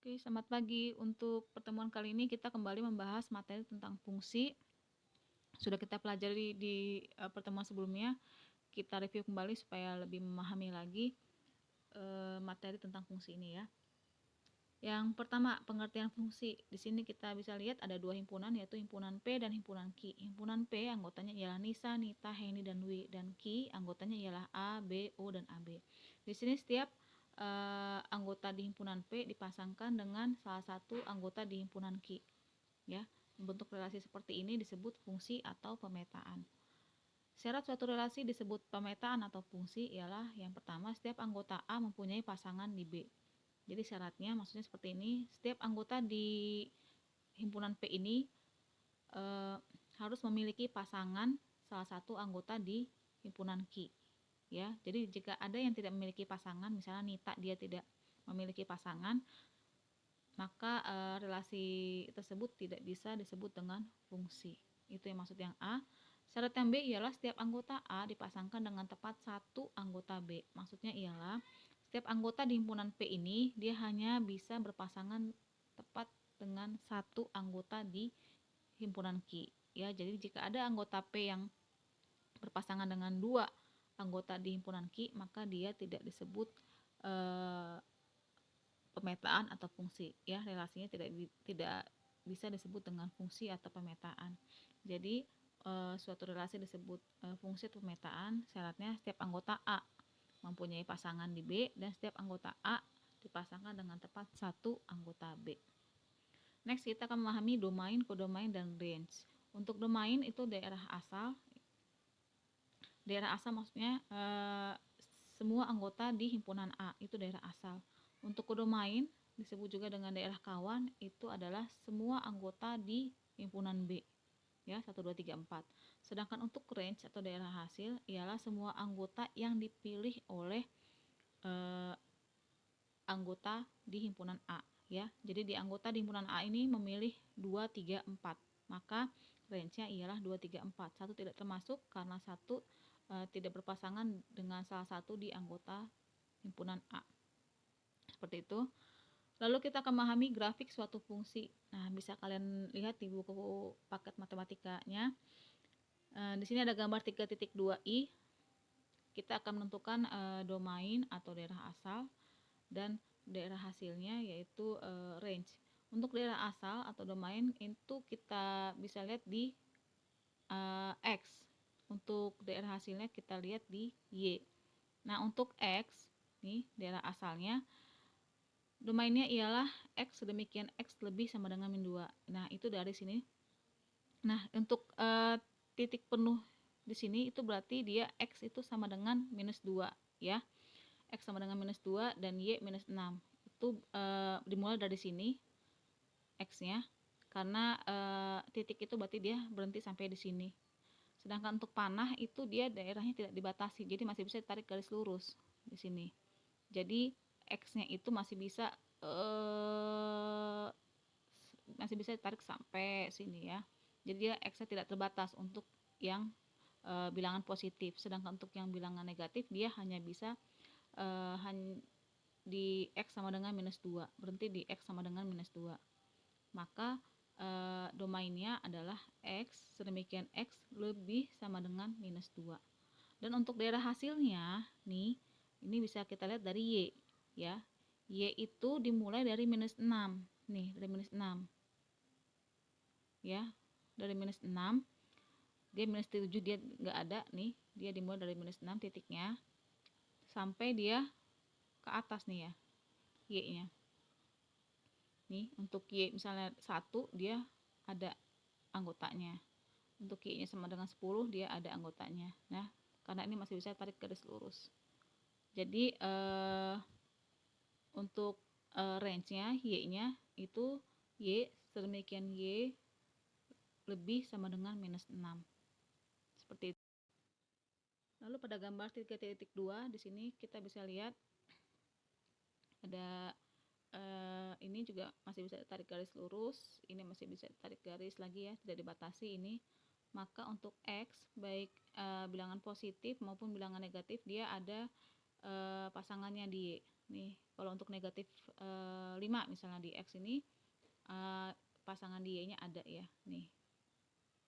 Oke, selamat pagi. Untuk pertemuan kali ini kita kembali membahas materi tentang fungsi. Sudah kita pelajari di pertemuan sebelumnya. Kita review kembali supaya lebih memahami lagi materi tentang fungsi ini ya. Yang pertama, pengertian fungsi. Di sini kita bisa lihat ada dua himpunan, yaitu himpunan P dan himpunan Q. Himpunan P anggotanya ialah Nisa, Nita, Heni, dan Dwi, dan Q anggotanya ialah A, B, O, dan AB. Di sini setiap anggota di himpunan P dipasangkan dengan salah satu anggota di himpunan Q. Ya, bentuk relasi seperti ini disebut fungsi atau pemetaan. Syarat suatu relasi disebut pemetaan atau fungsi ialah yang pertama, setiap anggota A mempunyai pasangan di B. Jadi syaratnya maksudnya seperti ini, setiap anggota di himpunan P ini harus memiliki pasangan salah satu anggota di himpunan Q. Ya, jadi jika ada yang tidak memiliki pasangan, misalnya Nita dia tidak memiliki pasangan, maka relasi tersebut tidak bisa disebut dengan fungsi. Itu yang maksud yang A. Syarat yang B ialah setiap anggota A dipasangkan dengan tepat satu anggota B. Maksudnya ialah setiap anggota di himpunan P ini dia hanya bisa berpasangan tepat dengan satu anggota di himpunan Q. Ya, jadi jika ada anggota P yang berpasangan dengan dua anggota di himpunan Q, maka dia tidak disebut pemetaan atau fungsi. Ya, relasinya tidak bisa disebut dengan fungsi atau pemetaan. Jadi suatu relasi disebut fungsi atau pemetaan syaratnya setiap anggota A mempunyai pasangan di B dan setiap anggota A dipasangkan dengan tepat satu anggota B. Next, kita akan memahami domain, kodomain, dan range. Untuk domain itu daerah asal. Daerah asal maksudnya semua anggota di himpunan A itu daerah asal. Untuk kodomain disebut juga dengan daerah kawan, itu adalah semua anggota di himpunan B. Ya, 1 2 3 4. Sedangkan untuk range atau daerah hasil ialah semua anggota yang dipilih oleh anggota di himpunan A, ya. Jadi di anggota di himpunan A ini memilih 2 3 4. Maka range-nya ialah 2 3 4. Satu tidak termasuk karena satu tidak berpasangan dengan salah satu di anggota himpunan A. Seperti itu. Lalu kita akan memahami grafik suatu fungsi. Nah, bisa kalian lihat di buku paket matematikanya. Di sini ada gambar 3.2i. Kita akan menentukan domain atau daerah asal dan daerah hasilnya yaitu range. Untuk daerah asal atau domain itu kita bisa lihat di X. Untuk daerah hasilnya kita lihat di Y. Nah, untuk X, nih daerah asalnya, domainnya ialah X sedemikian X lebih sama dengan min 2. Nah, itu dari sini. Nah, untuk titik penuh di sini itu berarti dia X itu sama dengan minus 2, ya. X sama dengan minus 2 dan Y minus 6. Itu dimulai dari sini X-nya, karena titik itu berarti dia berhenti sampai di sini. Sedangkan untuk panah itu dia daerahnya tidak dibatasi, jadi masih bisa ditarik garis lurus di sini. Jadi X-nya itu masih bisa ditarik sampai sini ya. Jadi dia X-nya tidak terbatas untuk yang bilangan positif. Sedangkan untuk yang bilangan negatif dia hanya bisa di X sama dengan minus 2, berhenti di X sama dengan minus 2. Maka domainnya adalah X sedemikian X lebih sama dengan minus 2. Dan untuk daerah hasilnya nih, ini bisa kita lihat dari Y, ya. Y itu dimulai dari minus 6. Nih, dari minus 6. Ya, dari minus 6. Dia minus 7 dia nggak ada nih. Dia dimulai dari minus 6 titiknya sampai dia ke atas nih ya, Y-nya. Nih, untuk Y misalnya 1 dia ada anggotanya. Untuk Y-nya sama dengan 10 dia ada anggotanya. Nah, karena ini masih bisa tarik garis lurus. Jadi untuk range-nya Y-nya itu Y sedemikian Y lebih sama dengan minus 6. Seperti itu. Lalu pada gambar 3.2 di sini kita bisa lihat ada ini juga masih bisa tarik garis lurus, ini masih bisa tarik garis lagi ya, tidak dibatasi ini. Maka untuk X baik bilangan positif maupun bilangan negatif dia ada pasangannya di Y. Nih, kalau untuk negatif 5 misalnya di X ini pasangan di Y-nya ada ya. Nih.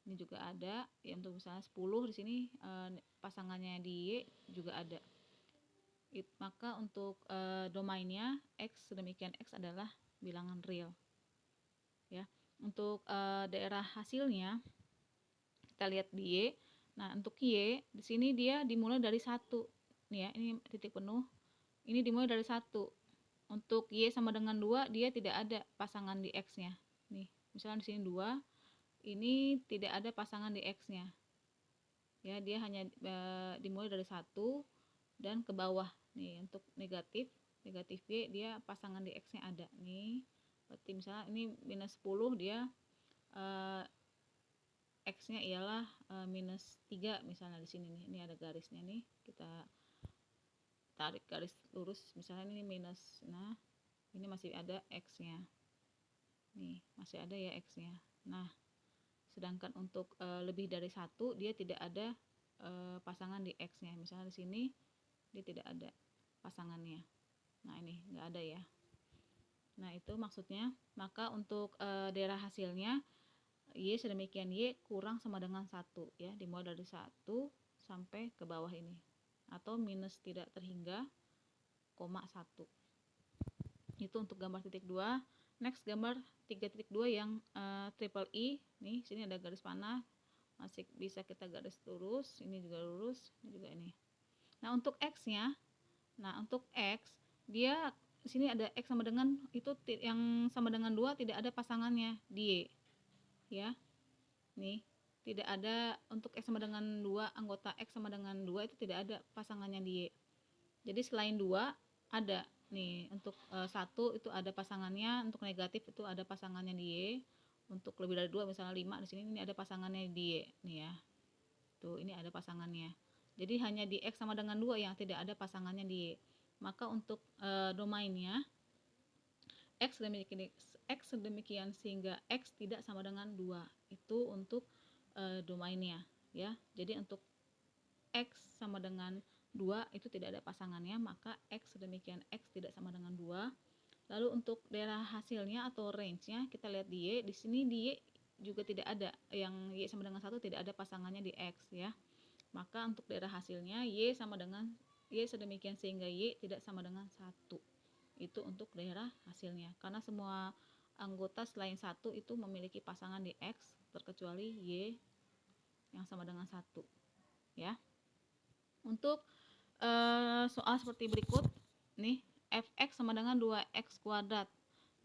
Ini juga ada ya, untuk misalnya 10 di sini pasangannya di Y juga ada. Maka untuk domainnya X sedemikian X adalah bilangan real. Ya. Untuk daerah hasilnya kita lihat di Y. Nah, untuk Y di sini dia dimulai dari 1. Nih ya, ini titik penuh. Ini dimulai dari 1. Untuk Y sama dengan 2 dia tidak ada pasangan di X-nya. Nih, misalnya di sini 2, ini tidak ada pasangan di X-nya. Ya, dia hanya dimulai dari 1 dan ke bawah. Nih, untuk negatif Y dia pasangan di X-nya ada. Nih, berarti misalnya ini minus 10 dia X-nya ialah minus 3 misalnya di sini nih. Ini ada garisnya nih. Kita tarik garis lurus misalnya ini minus. Nah, ini masih ada X-nya. Nih, masih ada ya X-nya. Nah, sedangkan untuk lebih dari 1 dia tidak ada pasangan di X-nya. Misalnya di sini dia tidak ada pasangannya. Nah, ini enggak ada ya. Nah, itu maksudnya. Maka untuk daerah hasilnya Y sedemikian Y kurang sama dengan 1 ya, dimulai dari 1 sampai ke bawah ini, atau minus tidak terhingga, koma 1. Itu untuk gambar titik 2. Next gambar 3.2 yang triple E. Nih, sini ada garis panah, masih bisa kita garis lurus, ini juga lurus, ini juga ini. Nah, untuk X-nya, untuk X dia sini ada X sama dengan itu yang sama dengan 2 tidak ada pasangannya di Y. Ya. Nih, tidak ada untuk X sama dengan 2, anggota X sama dengan 2 itu tidak ada pasangannya di Y. Jadi selain 2 ada. Nih, untuk 1 itu ada pasangannya, untuk negatif itu ada pasangannya di Y. Untuk lebih dari 2 misalnya 5 di sini ini ada pasangannya di Y. Nih ya. Tuh, ini ada pasangannya. Jadi hanya di X sama dengan 2 yang tidak ada pasangannya di Y. Maka untuk domainnya X sedemikian sehingga X tidak sama dengan 2. Itu untuk domainnya ya. Jadi untuk X sama dengan 2 itu tidak ada pasangannya, maka X sedemikian X tidak sama dengan 2. Lalu untuk daerah hasilnya atau range-nya kita lihat di Y. Di sini di Y juga tidak ada, yang Y sama dengan 1 tidak ada pasangannya di X ya. Maka untuk daerah hasilnya Y sama dengan Y sedemikian sehingga Y tidak sama dengan 1. Itu untuk daerah hasilnya, karena semua anggota selain 1 itu memiliki pasangan di X terkecuali Y yang sama dengan 1 ya. Untuk soal seperti berikut nih, fx sama dengan 2x kuadrat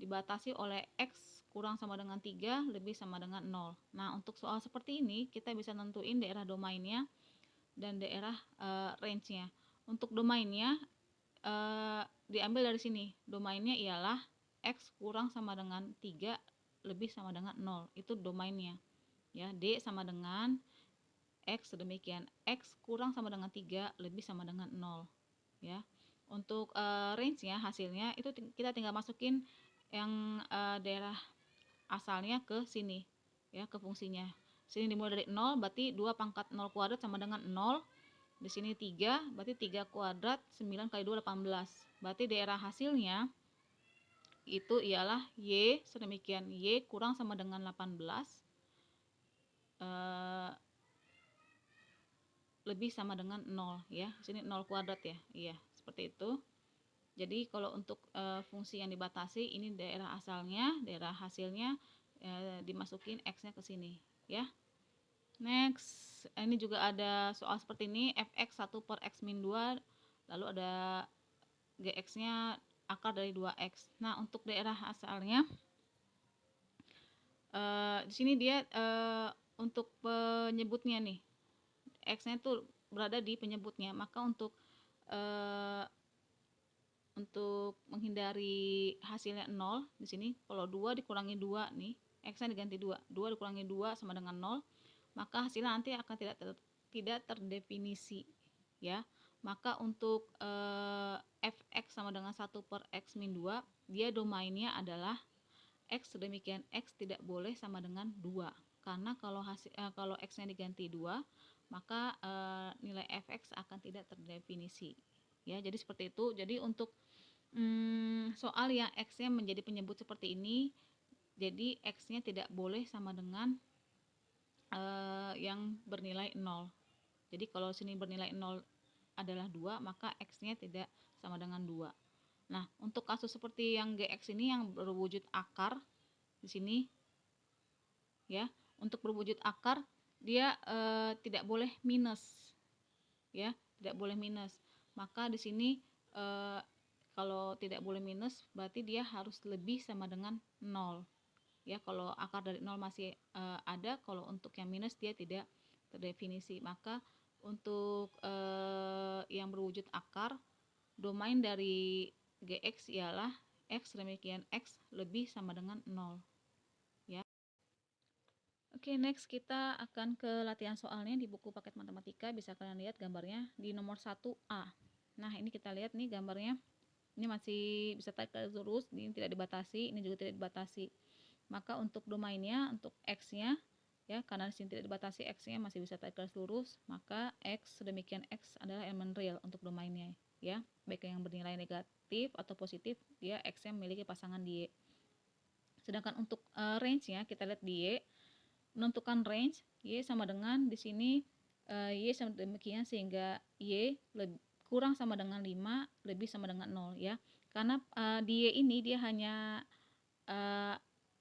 dibatasi oleh x kurang sama dengan 3 lebih sama dengan 0. Nah, untuk soal seperti ini kita bisa nentuin daerah domainnya dan daerah range-nya. Untuk domainnya diambil dari sini. Domainnya ialah X kurang sama dengan 3 lebih sama dengan 0. Itu domainnya. Ya, D sama dengan X sedemikian X kurang sama dengan 3 lebih sama dengan 0. Ya. Untuk range-nya hasilnya itu kita tinggal masukin yang daerah asalnya ke sini ya, ke fungsinya. Sini dimulai dari 0 berarti 2 pangkat 0 kuadrat sama dengan 0. Di sini 3, berarti 3 kuadrat 9 kali 2 18. Berarti daerah hasilnya itu ialah Y sedemikian Y kurang sama dengan 18 lebih sama dengan 0 ya. Di sini 0 kuadrat ya. Iya, seperti itu. Jadi kalau untuk fungsi yang dibatasi ini daerah asalnya, daerah hasilnya dimasukin X-nya ke sini ya. Next, ini juga ada soal seperti ini, fx 1 per x min 2, lalu ada gx-nya akar dari 2x. Nah, untuk daerah asalnya, di sini dia untuk penyebutnya nih, x-nya itu berada di penyebutnya. Maka untuk menghindari hasilnya 0 di sini, kalau 2 dikurangi 2 nih, x-nya diganti 2, 2 dikurangi 2 sama dengan 0. Maka hasilnya nanti akan tidak terdefinisi ya. Maka untuk fx sama dengan 1 per x min 2, dia domainnya adalah x sedemikian x tidak boleh sama dengan 2. Karena kalau x-nya diganti 2, maka nilai fx akan tidak terdefinisi. Ya, jadi seperti itu. Jadi untuk Soal yang X-nya menjadi penyebut seperti ini, jadi X-nya tidak boleh sama dengan yang bernilai 0. Jadi kalau sini bernilai 0 adalah 2, maka X-nya tidak sama dengan 2. Nah, untuk kasus seperti yang GX ini yang berwujud akar di sini ya, untuk berwujud akar dia tidak boleh minus ya, tidak boleh minus. Maka di sini kalau tidak boleh minus berarti dia harus lebih sama dengan 0. Ya, kalau akar dari 0 masih ada, kalau untuk yang minus dia tidak terdefinisi. Maka untuk yang berwujud akar, domain dari GX ialah X demikian X lebih sama dengan 0 ya. Oke, next kita akan ke latihan soalnya di buku paket matematika. Bisa kalian lihat gambarnya di nomor 1A. Nah, ini kita lihat nih gambarnya. Ini masih bisa tarik garis lurus, ini tidak dibatasi, ini juga tidak dibatasi. Maka untuk domainnya, untuk X-nya ya, karena di sini tidak dibatasi, X-nya masih bisa tarik garis lurus, maka X sedemikian X adalah elemen real untuk domainnya ya. Baik yang bernilai negatif atau positif, dia X-nya memiliki pasangan di Y. Sedangkan untuk range-nya kita lihat di Y, menentukan range Y sama dengan di sini Y sama demikian sehingga Y kurang sama dengan 5 lebih sama dengan 0 ya. Karena di Y ini dia hanya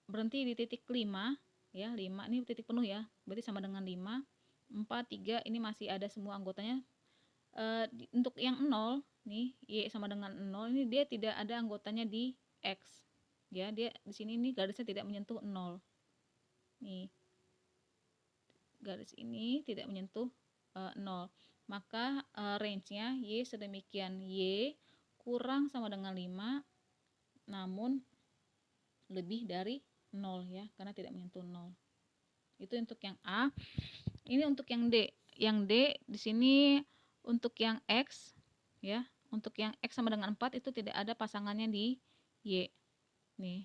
berhenti di titik 5 ya, 5 ini titik penuh ya, berarti sama dengan 5, 4, 3 ini masih ada semua anggotanya. Untuk yang 0 nih, Y sama dengan 0 ini dia tidak ada anggotanya di X ya, dia di sini nih garisnya tidak menyentuh 0 nih, garis ini tidak menyentuh 0. Maka range-nya Y sedemikian Y kurang sama dengan 5 namun lebih dari 0 ya, karena tidak menyentuh 0. Itu untuk yang A. Ini untuk yang D. Yang D di sini untuk yang X ya, untuk yang X sama dengan 4 itu tidak ada pasangannya di Y. Nih.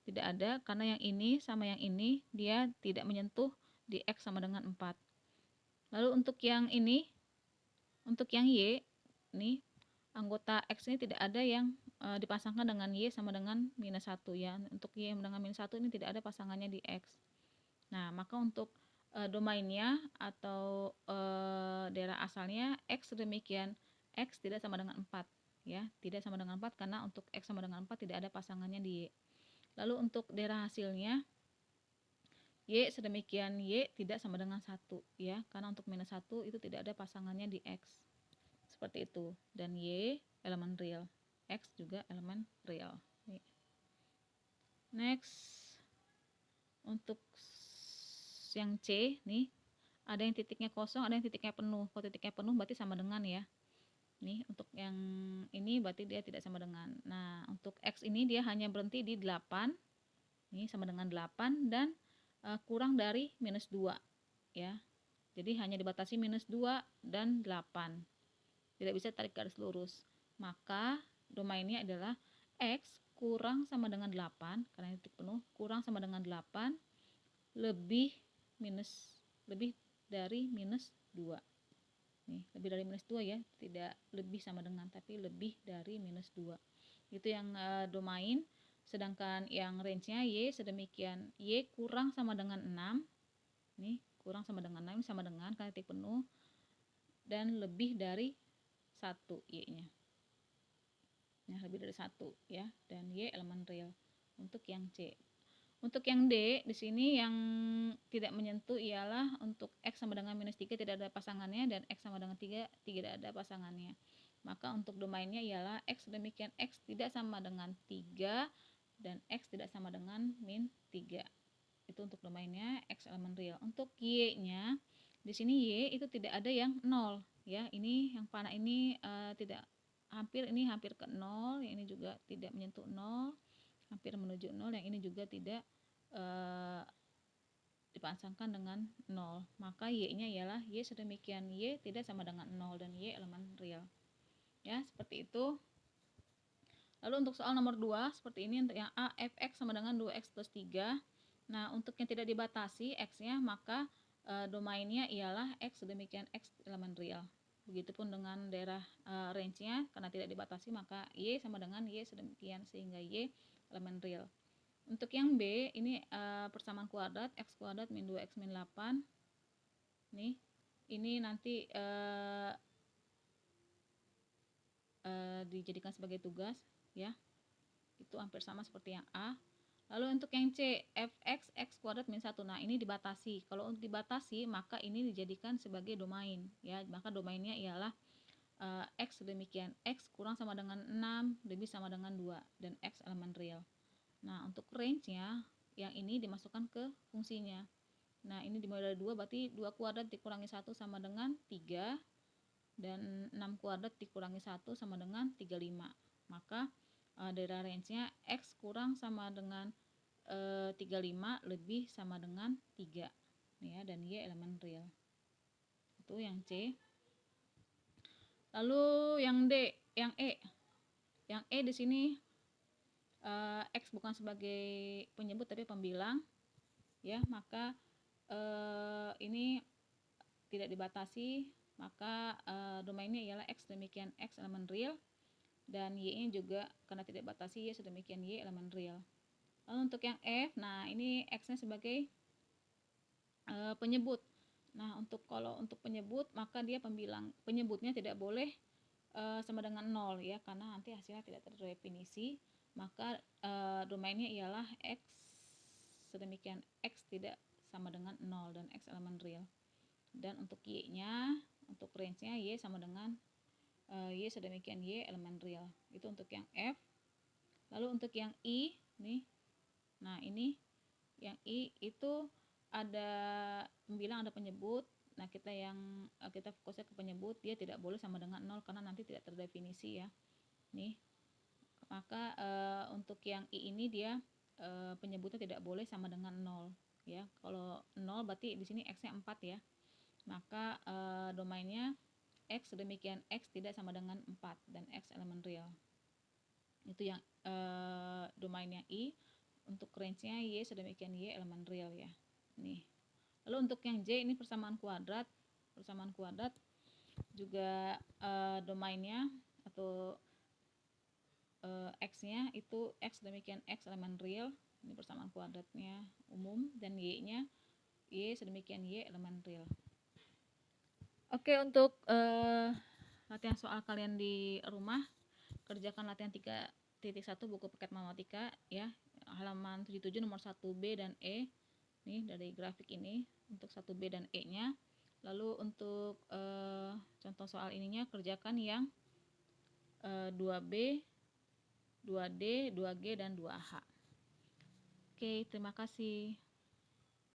Tidak ada karena yang ini sama yang ini dia tidak menyentuh di X sama dengan 4. Lalu untuk yang ini, untuk yang Y, nih anggota X ini tidak ada yang dipasangkan dengan Y sama dengan minus 1 ya. Untuk Y dengan minus 1 ini tidak ada pasangannya di X. Nah, maka untuk domainnya atau daerah asalnya X demikian X tidak sama dengan 4 ya, tidak sama dengan 4 karena untuk X sama dengan 4 tidak ada pasangannya di Y. Lalu untuk daerah hasilnya Y sedemikian Y tidak sama dengan 1 ya, karena untuk minus 1 itu tidak ada pasangannya di X. Seperti itu. Dan Y elemen real, X juga elemen real. Next, untuk yang C nih, ada yang titiknya kosong, ada yang titiknya penuh. Kalau titiknya penuh berarti sama dengan ya. Nih, untuk yang ini berarti dia tidak sama dengan. Nah, untuk X ini dia hanya berhenti di 8. Ini sama dengan 8 dan kurang dari minus 2 ya. Jadi hanya dibatasi minus 2 dan 8. Tidak bisa tarik garis lurus. Maka domainnya adalah X kurang sama dengan 8 karena titik penuh, kurang sama dengan 8 lebih dari minus 2. Nih, lebih dari minus 2 ya, tidak lebih sama dengan tapi lebih dari minus 2. Itu yang domain. Sedangkan yang range-nya Y sedemikian Y kurang sama dengan 6. Nih, kurang sama dengan 6 sama dengan karena titik penuh dan lebih dari 1 Y-nya. Nah, lebih dari 1 ya, dan Y elemen real. Untuk yang C. Untuk yang D di sini yang tidak menyentuh ialah untuk X sama dengan minus 3 tidak ada pasangannya dan X sama dengan 3 tidak ada pasangannya. Maka untuk domainnya ialah X demikian X tidak sama dengan 3 dan X tidak sama dengan min 3. Itu untuk domainnya X elemen real. Untuk Y-nya di sini Y itu tidak ada yang 0 ya. Ini yang panah ini tidak hampir ke 0, yang ini juga tidak menyentuh 0, hampir menuju 0, yang ini juga tidak dipasangkan dengan 0. Maka Y-nya ialah Y sedemikian Y tidak sama dengan 0 dan Y elemen real. Ya, seperti itu. Lalu untuk soal nomor 2 seperti ini, untuk yang A fx sama dengan 2x plus 3. Nah, untuk yang tidak dibatasi X-nya, maka domainnya ialah X sedemikian X elemen real. Begitupun dengan daerah range-nya, karena tidak dibatasi maka Y sama dengan Y sedemikian, sehingga Y elemen real. Untuk yang B, ini persamaan kuadrat x kuadrat min 2x min 8. Nih, ini nanti dijadikan sebagai tugas ya. Itu hampir sama seperti yang A. Lalu untuk yang C, fx x kuadrat min 1. Nah, ini dibatasi. Kalau untuk dibatasi, maka ini dijadikan sebagai domain ya. Maka domainnya ialah x demikian x kurang sama dengan 6 lebih sama dengan 2 dan x elemen real. Nah, untuk range-nya yang ini dimasukkan ke fungsinya. Nah, ini dimulai dari 2, berarti 2 kuadrat dikurangi 1 sama dengan 3 dan 6 kuadrat dikurangi 1 sama dengan 35. Maka daerah range-nya x kurang sama dengan 35 lebih sama dengan 3 ya, dan Y elemen real. Itu yang C. Lalu yang D, yang E. Yang E di sini x bukan sebagai penyebut tapi pembilang ya, maka ini tidak dibatasi, maka domainnya ialah x demikian x elemen real, dan y nya juga karena tidak dibatasi y sedemikian y elemen real. Lalu untuk yang F, nah ini x nya sebagai penyebut. Nah, kalau untuk penyebut maka dia penyebutnya tidak boleh sama dengan 0 ya, karena nanti hasilnya tidak terdefinisi. Maka domainnya ialah x sedemikian x tidak sama dengan 0 dan x elemen real. Dan untuk y nya, untuk range nya y sama dengan y sedemikian y elemen real. Itu untuk yang F. Lalu untuk yang I nih, nah ini yang I itu ada pembilang, ada penyebut. Nah, kita fokusnya ke penyebut, dia tidak boleh sama dengan 0 karena nanti tidak terdefinisi ya. Nih, maka untuk yang I ini dia penyebutnya tidak boleh sama dengan 0 ya. Kalau 0 berarti di sini x-nya 4 ya. Maka domainnya x sedemikian x tidak sama dengan 4 dan x elemen real. Itu yang domainnya I. Untuk range-nya y sedemikian y elemen real ya. Nih. Lalu untuk yang J ini persamaan kuadrat. Persamaan kuadrat juga domainnya atau x-nya itu x demikian x elemen real. Ini persamaan kuadratnya umum, dan y-nya y sedemikian y elemen real. Oke, untuk latihan soal kalian di rumah, kerjakan latihan 3.1 buku paket matematika ya, halaman 77 nomor 1B dan E. Nih dari grafik ini untuk 1B dan E nya. Lalu untuk contoh soal ininya kerjakan yang 2B, 2D, 2G dan 2H. Oke, terima kasih.